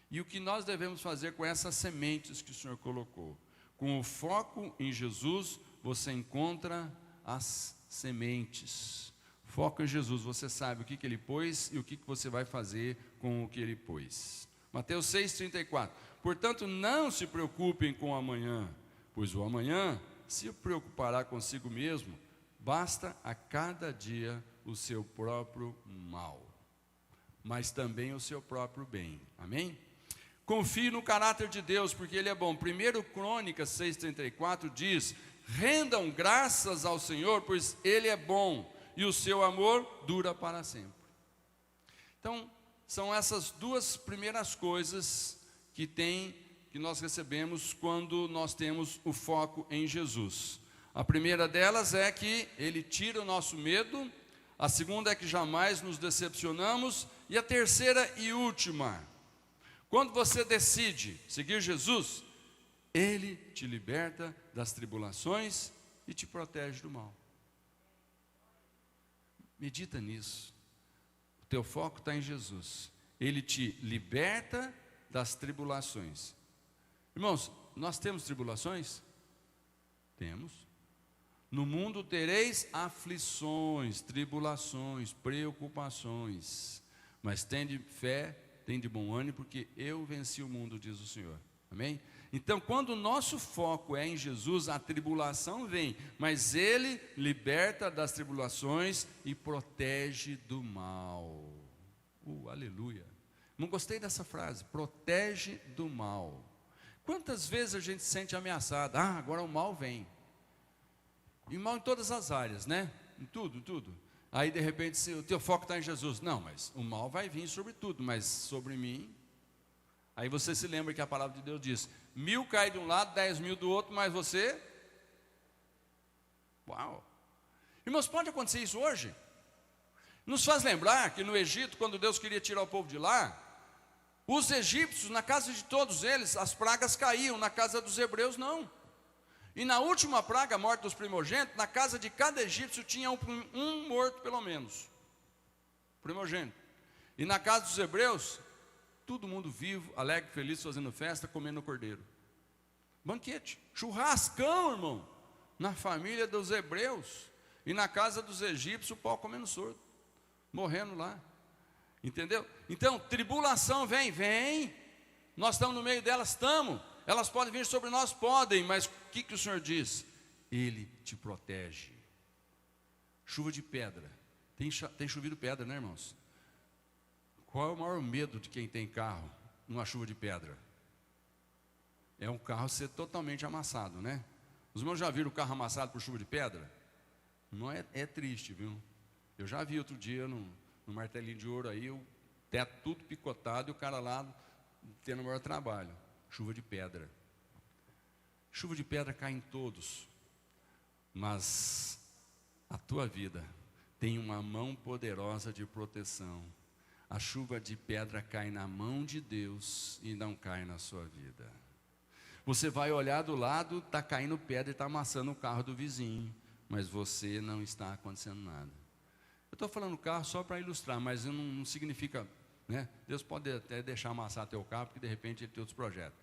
E o que nós devemos fazer com essas sementes que o Senhor colocou? Com o foco em Jesus, você encontra as sementes. Foco em Jesus, você sabe o que ele pôs e o que você vai fazer com o que ele pôs. Mateus 6,34. Portanto, não se preocupem com o amanhã, pois o amanhã se preocupará consigo mesmo, basta a cada dia o seu próprio mal, mas também o seu próprio bem. Amém? Confie no caráter de Deus, porque Ele é bom. 1 Crônicas 6,34 diz: rendam graças ao Senhor, pois Ele é bom, e o seu amor dura para sempre. Então, são essas duas primeiras coisas que nós recebemos quando nós temos o foco em Jesus. A primeira delas é que Ele tira o nosso medo, a segunda é que jamais nos decepcionamos, e a terceira e última, quando você decide seguir Jesus, Ele te liberta das tribulações e te protege do mal. Medita nisso. O teu foco está em Jesus. Ele te liberta das tribulações. Irmãos, nós temos tribulações? Temos. No mundo tereis aflições, tribulações, preocupações. Mas tende fé, tende bom ânimo, porque eu venci o mundo, diz o Senhor. Amém? Então, quando o nosso foco é em Jesus, a tribulação vem, mas Ele liberta das tribulações e protege do mal. Aleluia. Não gostei dessa frase, protege do mal. Quantas vezes a gente se sente ameaçado? Agora o mal vem. E mal em todas as áreas, né? Em tudo. Aí de repente o teu foco está em Jesus. Não, mas o mal vai vir sobre tudo, mas sobre mim. Aí você se lembra que a palavra de Deus diz: 1000 caem de um lado, 10.000 do outro, mas você... Uau! Irmãos, pode acontecer isso hoje? Nos faz lembrar que no Egito, quando Deus queria tirar o povo de lá, os egípcios, na casa de todos eles, as pragas caíam, na casa dos hebreus não. E na última praga, a morte dos primogênitos, na casa de cada egípcio tinha um morto pelo menos, primogênito. E na casa dos hebreus, todo mundo vivo, alegre, feliz, fazendo festa, comendo cordeiro. Banquete, churrascão, irmão, na família dos hebreus. E na casa dos egípcios, o pau comendo sordo, morrendo lá. Entendeu? Então, tribulação vem. Nós estamos no meio delas, estamos. Elas podem vir sobre nós, podem, mas o que o Senhor diz? Ele te protege. Chuva de pedra. Tem chovido pedra, né, irmãos? Qual é o maior medo de quem tem carro numa chuva de pedra? É um carro ser totalmente amassado, né? Os irmãos já viram o carro amassado por chuva de pedra? Não é triste, viu? Eu já vi outro dia no martelinho de ouro aí, o teto tudo picotado e o cara lá tendo o maior trabalho. Chuva de pedra. Chuva de pedra cai em todos, mas a tua vida tem uma mão poderosa de proteção. A chuva de pedra cai na mão de Deus e não cai na sua vida. Você vai olhar do lado, está caindo pedra e está amassando o carro do vizinho, mas você não está acontecendo nada. Eu estou falando carro só para ilustrar, mas não significa, né? Deus pode até deixar amassar teu carro, porque de repente ele tem outros projetos.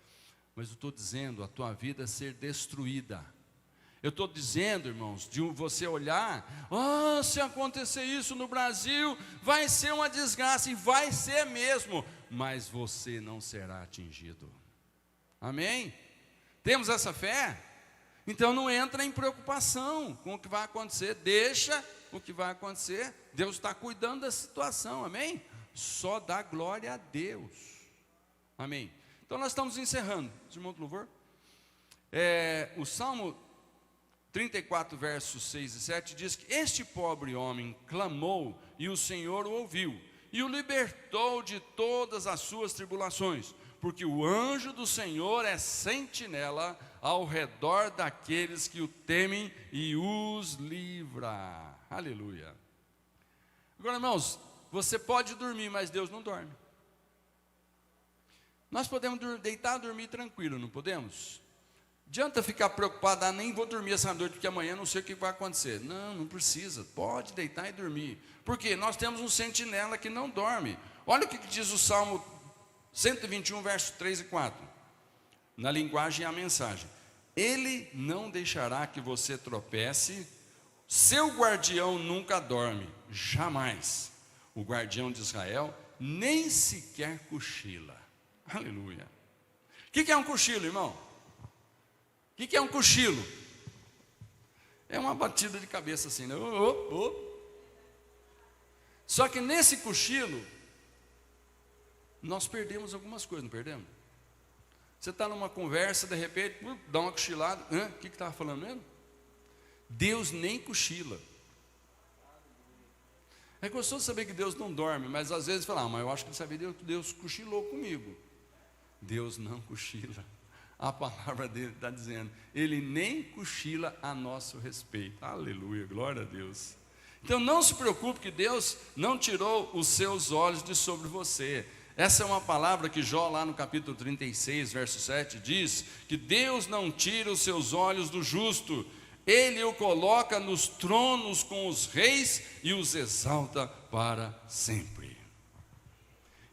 Mas eu estou dizendo a tua vida ser destruída. Eu estou dizendo, irmãos, de você olhar, se acontecer isso no Brasil, vai ser uma desgraça, e vai ser mesmo. mas você não será atingido. Amém? Temos essa fé? Então não entra em preocupação com o que vai acontecer, deixa o que vai acontecer, Deus está cuidando da situação, amém? Só dá glória a Deus, amém? Então nós estamos encerrando, irmão do louvor. O Salmo 34, versos 6 e 7 diz que este pobre homem clamou e o Senhor o ouviu e o libertou de todas as suas tribulações, porque o anjo do Senhor é sentinela ao redor daqueles que o temem e os livra. Aleluia. Agora, irmãos, você pode dormir, mas Deus não dorme. Nós podemos deitar e dormir tranquilo, não podemos? Adianta ficar preocupado, nem vou dormir essa noite, porque amanhã não sei o que vai acontecer. Não, não precisa, pode deitar e dormir. Por quê? Nós temos um sentinela que não dorme. Olha o que diz o Salmo 121, versos 3 e 4. Na linguagem e a mensagem. Ele não deixará que você tropece, seu guardião nunca dorme, jamais. O guardião de Israel nem sequer cochila. Aleluia. O que é um cochilo, irmão? O que é um cochilo? É uma batida de cabeça assim, né? Só que nesse cochilo, nós perdemos algumas coisas, não perdemos? Você está numa conversa, de repente, dá uma cochilada. O que estava falando mesmo? Deus nem cochila. É gostoso saber que Deus não dorme, mas às vezes fala, mas eu acho que ele sabia que Deus cochilou comigo. Deus não cochila. A palavra dele está dizendo, ele nem cochila a nosso respeito. Aleluia, glória a Deus. Então não se preocupe que Deus não tirou os seus olhos de sobre você. Essa é uma palavra que Jó, lá no capítulo 36, verso 7, diz que Deus não tira os seus olhos do justo, Ele o coloca nos tronos com os reis e os exalta para sempre.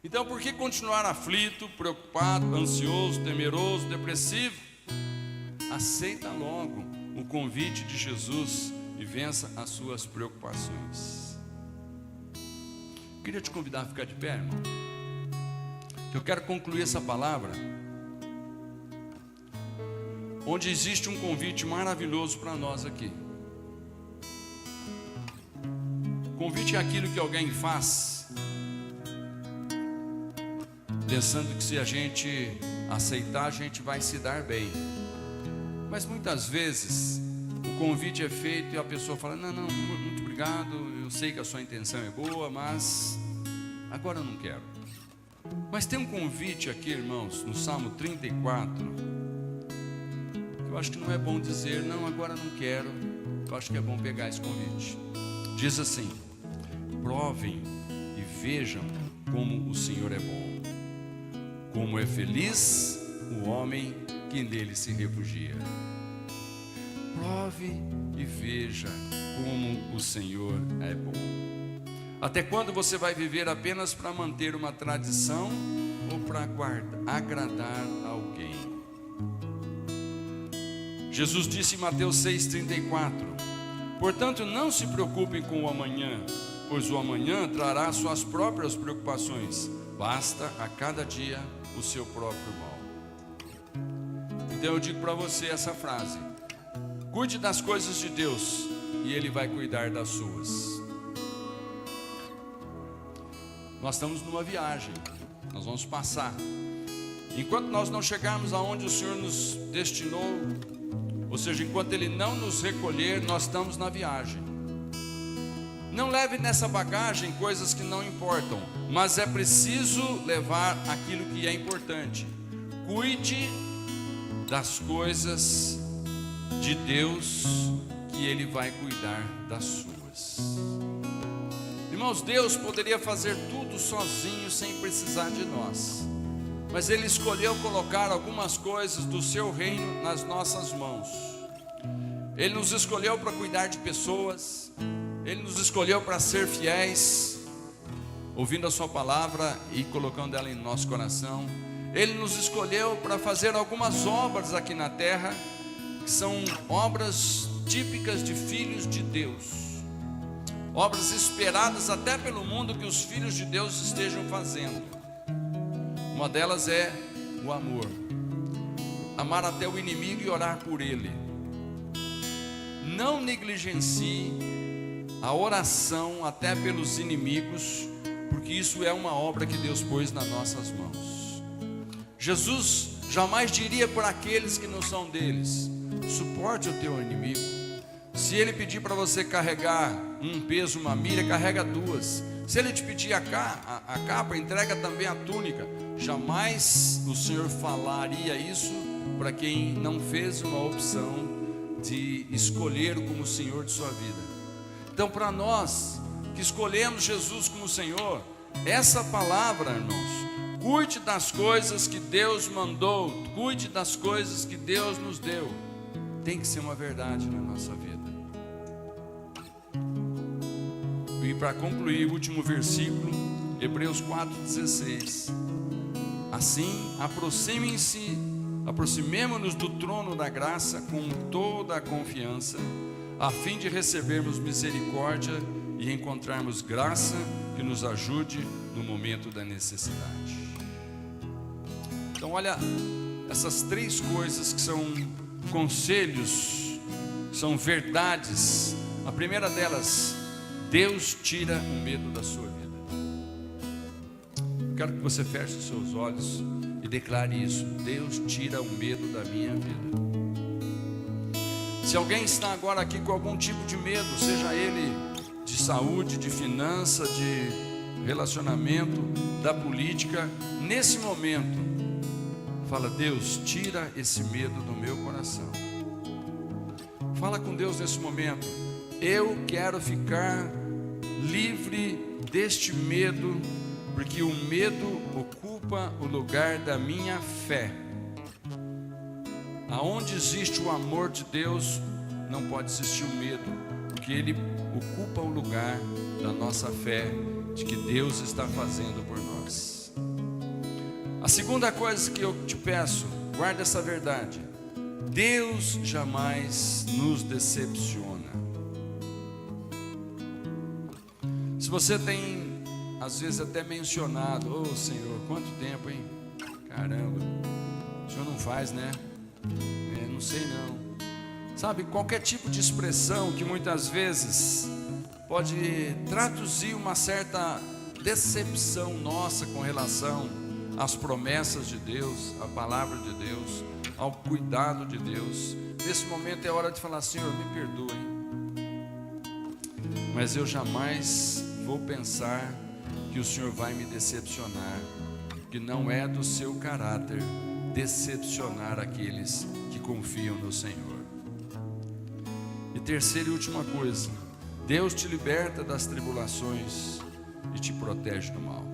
Então por que continuar aflito, preocupado, ansioso, temeroso, depressivo? Aceita logo o convite de Jesus e vença as suas preocupações. Queria te convidar a ficar de pé, irmão. Eu quero concluir essa palavra onde existe um convite maravilhoso para nós aqui. O convite é aquilo que alguém faz pensando que se a gente aceitar, a gente vai se dar bem. Mas muitas vezes o convite é feito e a pessoa fala, não, muito obrigado, eu sei que a sua intenção é boa, mas agora eu não quero. Mas tem um convite aqui, irmãos, no Salmo 34, que eu acho que não é bom dizer, não, agora não quero. Eu acho que é bom pegar esse convite. Diz assim, provem e vejam como o Senhor é bom, como é feliz o homem que nele se refugia. Prove e veja como o Senhor é bom. Até quando você vai viver apenas para manter uma tradição ou para agradar alguém? Jesus disse em Mateus 6,34: portanto, não se preocupem com o amanhã, pois o amanhã trará suas próprias preocupações. Basta a cada dia o seu próprio mal. Então eu digo para você essa frase: cuide das coisas de Deus e Ele vai cuidar das suas. Nós estamos numa viagem, nós vamos passar. Enquanto nós não chegarmos aonde o Senhor nos destinou, ou seja, enquanto Ele não nos recolher, nós estamos na viagem. Não leve nessa bagagem coisas que não importam, mas é preciso levar aquilo que é importante. Cuide das coisas de Deus, que Ele vai cuidar das suas. Irmãos, Deus poderia fazer tudo sozinho, sem precisar de nós, mas Ele escolheu colocar algumas coisas do seu reino nas nossas mãos. Ele nos escolheu para cuidar de pessoas, Ele nos escolheu para ser fiéis, ouvindo a sua palavra e colocando ela em nosso coração. Ele nos escolheu para fazer algumas obras aqui na terra, que são obras típicas de filhos de Deus, obras esperadas até pelo mundo que os filhos de Deus estejam fazendo. Uma delas é o amor. Amar até o inimigo e orar por ele. Não negligencie a oração até pelos inimigos, porque isso é uma obra que Deus pôs nas nossas mãos. Jesus jamais diria para aqueles que não são deles: suporte o teu inimigo. Se ele pedir para você carregar um peso, uma milha, carrega duas. Se ele te pedir a capa, entrega também a túnica. Jamais o Senhor falaria isso para quem não fez uma opção de escolher como Senhor de sua vida. Então, para nós que escolhemos Jesus como Senhor, essa palavra, irmãos, cuide das coisas que Deus mandou, cuide das coisas que Deus nos deu, tem que ser uma verdade na nossa vida. E para concluir, o último versículo, Hebreus 4,16. Assim, aproximemo-nos do trono da graça com toda a confiança, a fim de recebermos misericórdia e encontrarmos graça que nos ajude no momento da necessidade. Então, olha, essas três coisas que são conselhos, são verdades. A primeira delas, Deus tira o medo da sua vida. Quero que você feche os seus olhos e declare isso: Deus tira o medo da minha vida. Se alguém está agora aqui com algum tipo de medo, seja ele de saúde, de finança, de relacionamento, da política, nesse momento, fala: Deus, tira esse medo do meu coração. Fala com Deus nesse momento: eu quero ficar livre deste medo, porque o medo ocupa o lugar da minha fé. Aonde existe o amor de Deus, não pode existir o medo, porque ele ocupa o lugar da nossa fé, de que Deus está fazendo por nós. A segunda coisa que eu te peço, guarda essa verdade: Deus jamais nos decepciona. Se você tem, às vezes, até mencionado: ô Senhor, quanto tempo, hein? Caramba, o Senhor não faz, né? Não sei não. Sabe, qualquer tipo de expressão que muitas vezes pode traduzir uma certa decepção nossa com relação às promessas de Deus, à palavra de Deus, ao cuidado de Deus. Nesse momento é hora de falar: Senhor, me perdoe, mas eu jamais vou pensar que o Senhor vai me decepcionar, que não é do seu caráter decepcionar aqueles que confiam no Senhor. E terceira e última coisa, Deus te liberta das tribulações e te protege do mal.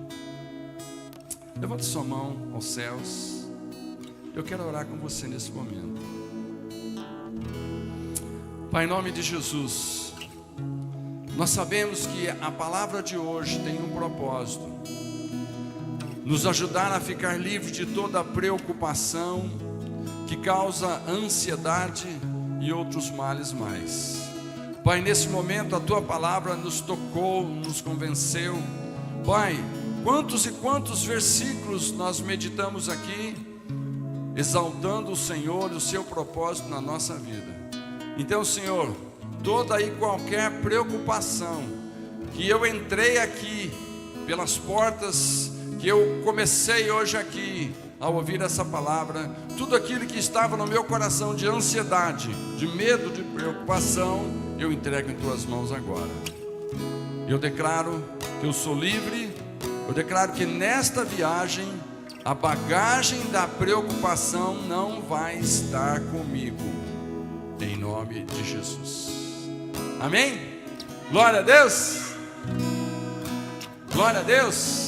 Levante sua mão aos céus. Eu quero orar com você nesse momento. Pai, em nome de Jesus, nós sabemos que a palavra de hoje tem um propósito: nos ajudar a ficar livres de toda a preocupação que causa ansiedade e outros males mais. Pai, nesse momento a Tua palavra nos tocou, nos convenceu. Pai, quantos e quantos versículos nós meditamos aqui, exaltando o Senhor e o Seu propósito na nossa vida. Então, Senhor, toda e qualquer preocupação que eu entrei aqui pelas portas, que eu comecei hoje aqui ao ouvir essa palavra, tudo aquilo que estava no meu coração de ansiedade, de medo, de preocupação, eu entrego em Tuas mãos agora. Eu declaro que eu sou livre. Eu declaro que nesta viagem a bagagem da preocupação não vai estar comigo, em nome de Jesus. Amém? Glória a Deus. Glória a Deus.